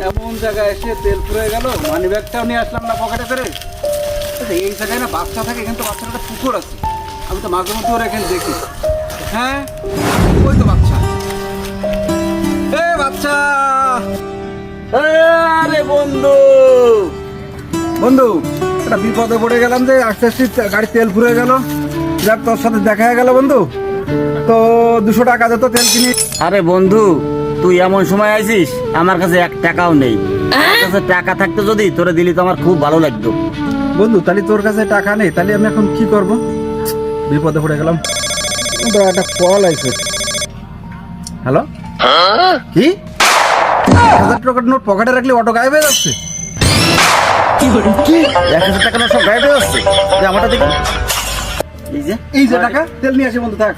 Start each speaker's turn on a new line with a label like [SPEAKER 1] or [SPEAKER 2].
[SPEAKER 1] এমন জায়গায় এসে তেল ফুরিয়ে গেল, মানি ব্যাগটাও নিয়ে আসলাম না পকেটে করে। এই জায়গায় না বাচ্চা থাকে, কিন্তু বাচ্চার একটা পুকুর আছে, আমি তো মাঝে মধ্যে ওরা এখানে দেখি। হ্যাঁ, ওই তো বাচ্চা। এ বাচ্চা, আরে বন্ধু বন্ধু, একটা বিপদে পড়ে গেলাম যে আস্তে আস্তে গাড়ি তেল ফুরিয়ে গেল। যাক, তোর সাথে দেখা হয়ে গেল বন্ধু। তো 200 টাকা দে তো তেল কিনি।
[SPEAKER 2] আরে বন্ধু, তুই এমন সময় আইছিস, আমার কাছে 1 টাকাও নেই। আমার কাছে টাকা থাকতো যদি তোরে দিলি তো আমার খুব ভালো লাগতো।
[SPEAKER 1] বন্ধু, তাহলে তোর কাছে টাকা নেই, তাহলে আমি এখন কি করব? বিপদে পড়ে গেলাম। তো একটা কল আছে। হ্যালো, কি 1000 টাকার নোট পকেটে রাখলে অটো গায়েব হয়ে যাচ্ছে? কি 1000 টাকা নোট সব গায়েব হয়ে যাচ্ছে? যে আমারটা দেখি। এই যে টাকা, তেল নিয়ে আসি বন্ধু, থাক।